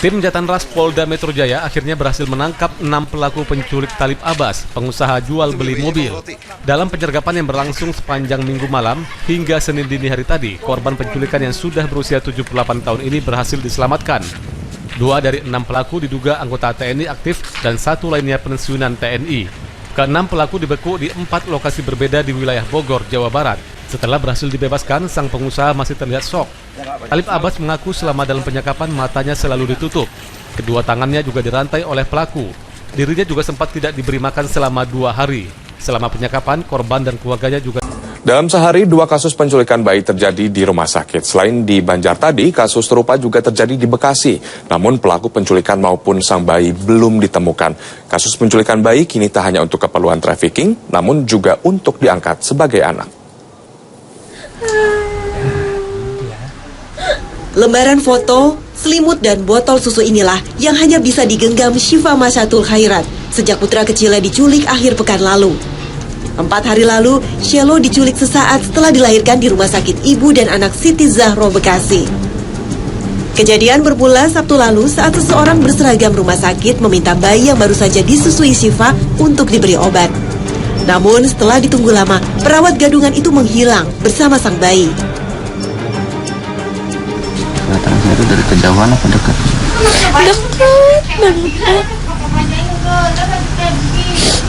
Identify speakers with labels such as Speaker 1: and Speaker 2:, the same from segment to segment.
Speaker 1: Tim Jatanras Polda Metro Jaya akhirnya berhasil menangkap 6 pelaku penculik Talib Abbas, pengusaha jual beli mobil. Dalam penyergapan yang berlangsung sepanjang Minggu malam hingga Senin dini hari tadi, korban penculikan yang sudah berusia 78 tahun ini berhasil diselamatkan. 2 dari 6 pelaku diduga anggota TNI aktif dan 1 lainnya pensiunan TNI. Ke-6 pelaku dibeku di 4 lokasi berbeda di wilayah Bogor, Jawa Barat. Setelah berhasil dibebaskan, sang pengusaha masih terlihat syok. Talib Abbas mengaku selama dalam penyekapan matanya selalu ditutup. Kedua tangannya juga dirantai oleh pelaku. Dirinya juga sempat tidak diberi makan selama 2 hari. Selama penyekapan, korban dan keluarganya juga...
Speaker 2: Dalam sehari, 2 kasus penculikan bayi terjadi di rumah sakit. Selain di Banjar tadi, kasus serupa juga terjadi di Bekasi. Namun pelaku penculikan maupun sang bayi belum ditemukan. Kasus penculikan bayi kini tak hanya untuk keperluan trafficking, namun juga untuk diangkat sebagai anak.
Speaker 3: Lembaran foto, selimut dan botol susu inilah yang hanya bisa digenggam Syifa Masyatul Khairat sejak putra kecilnya diculik akhir pekan lalu. 4 hari lalu, Shelo diculik sesaat setelah dilahirkan di Rumah Sakit Ibu dan Anak Siti Zahro, Bekasi. Kejadian bermula Sabtu lalu saat seseorang berseragam rumah sakit meminta bayi yang baru saja disusui Syifa untuk diberi obat. Namun setelah ditunggu lama, perawat gadungan itu menghilang bersama sang bayi.
Speaker 4: Kelihatannya itu dari kejauhan apa dekat?
Speaker 5: Dekat banget.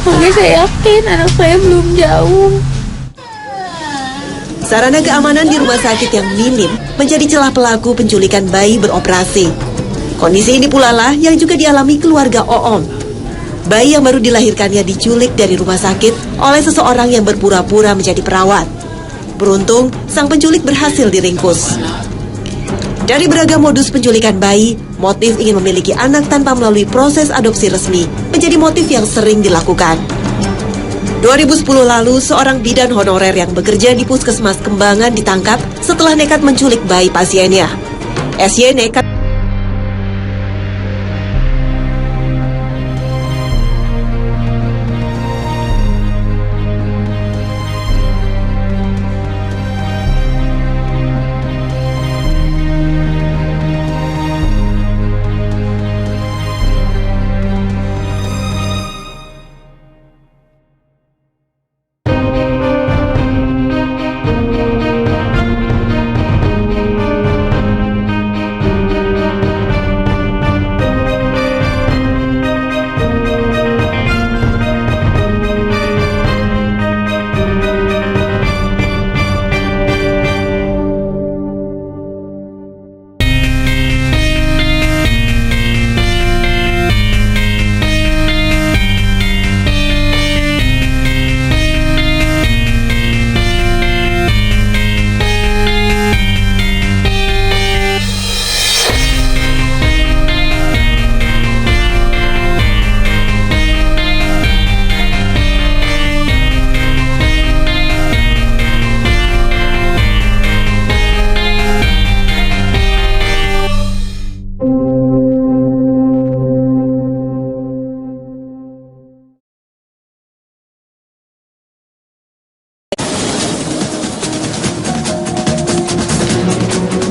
Speaker 5: Makanya saya yakin anak saya belum jauh.
Speaker 3: Sarana keamanan di rumah sakit yang minim menjadi celah pelaku penculikan bayi beroperasi. Kondisi ini pula lah yang juga dialami keluarga Oom. Bayi yang baru dilahirkannya diculik dari rumah sakit oleh seseorang yang berpura-pura menjadi perawat. Beruntung, sang penculik berhasil diringkus. Dari beragam modus penculikan bayi, motif ingin memiliki anak tanpa melalui proses adopsi resmi menjadi motif yang sering dilakukan. 2010 lalu, seorang bidan honorer yang bekerja di Puskesmas Kembangan ditangkap setelah nekat menculik bayi pasiennya. SY nekat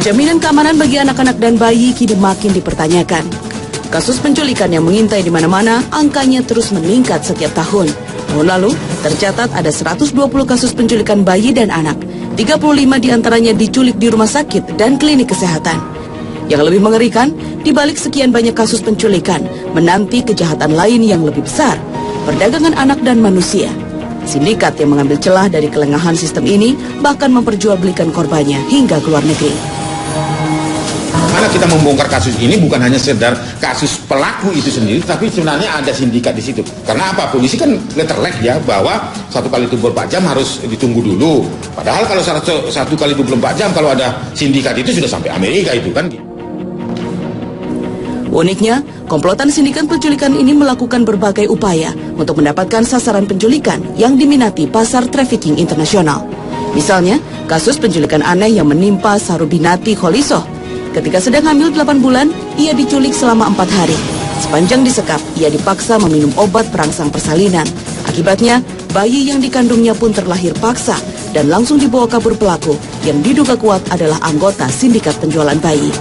Speaker 6: Jaminan keamanan bagi anak-anak dan bayi kini makin dipertanyakan. Kasus penculikan yang mengintai di mana-mana, angkanya terus meningkat setiap tahun. Tahun lalu, tercatat ada 120 kasus penculikan bayi dan anak. 35 diantaranya diculik di rumah sakit dan klinik kesehatan. Yang lebih mengerikan, di balik sekian banyak kasus penculikan, menanti kejahatan lain yang lebih besar, perdagangan anak dan manusia. Sindikat yang mengambil celah dari kelengahan sistem ini bahkan memperjualbelikan korbannya hingga ke luar negeri.
Speaker 7: Karena kita membongkar kasus ini bukan hanya sekedar kasus pelaku itu sendiri, tapi sebenarnya ada sindikat di situ. Karena apa? Polisi kan letterlek ya bahwa 1 kali 24 jam harus ditunggu dulu. Padahal kalau 1 kali 24 jam kalau ada sindikat itu sudah sampai Amerika itu kan.
Speaker 6: Uniknya, komplotan sindikat penculikan ini melakukan berbagai upaya untuk mendapatkan sasaran penculikan yang diminati pasar trafficking internasional. Misalnya, kasus penculikan aneh yang menimpa Sarubinati Kholisoh. Ketika sedang hamil 8 bulan, ia diculik selama 4 hari. Sepanjang disekap, ia dipaksa meminum obat perangsang persalinan. Akibatnya, bayi yang dikandungnya pun terlahir paksa dan langsung dibawa kabur pelaku yang diduga kuat adalah anggota sindikat penjualan bayi.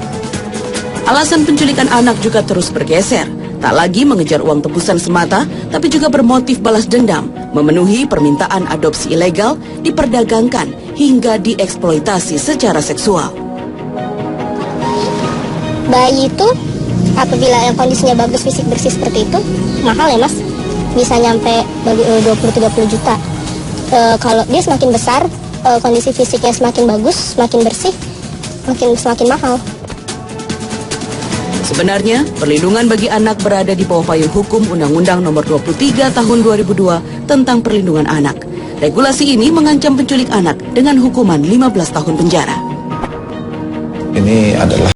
Speaker 6: Alasan penculikan anak juga terus bergeser. Tak lagi mengejar uang tebusan semata, tapi juga bermotif balas dendam, memenuhi permintaan adopsi ilegal, diperdagangkan, hingga dieksploitasi secara seksual.
Speaker 8: Bayi itu apabila yang kondisinya bagus, fisik bersih seperti itu, mahal ya mas, bisa nyampe 20-30 juta. Kalau dia semakin besar, kondisi fisiknya semakin bagus, semakin bersih, semakin mahal.
Speaker 6: Sebenarnya, perlindungan bagi anak berada di bawah payung hukum Undang-Undang Nomor 23 Tahun 2002 tentang Perlindungan Anak. Regulasi ini mengancam penculik anak dengan hukuman 15 tahun penjara.
Speaker 9: Ini adalah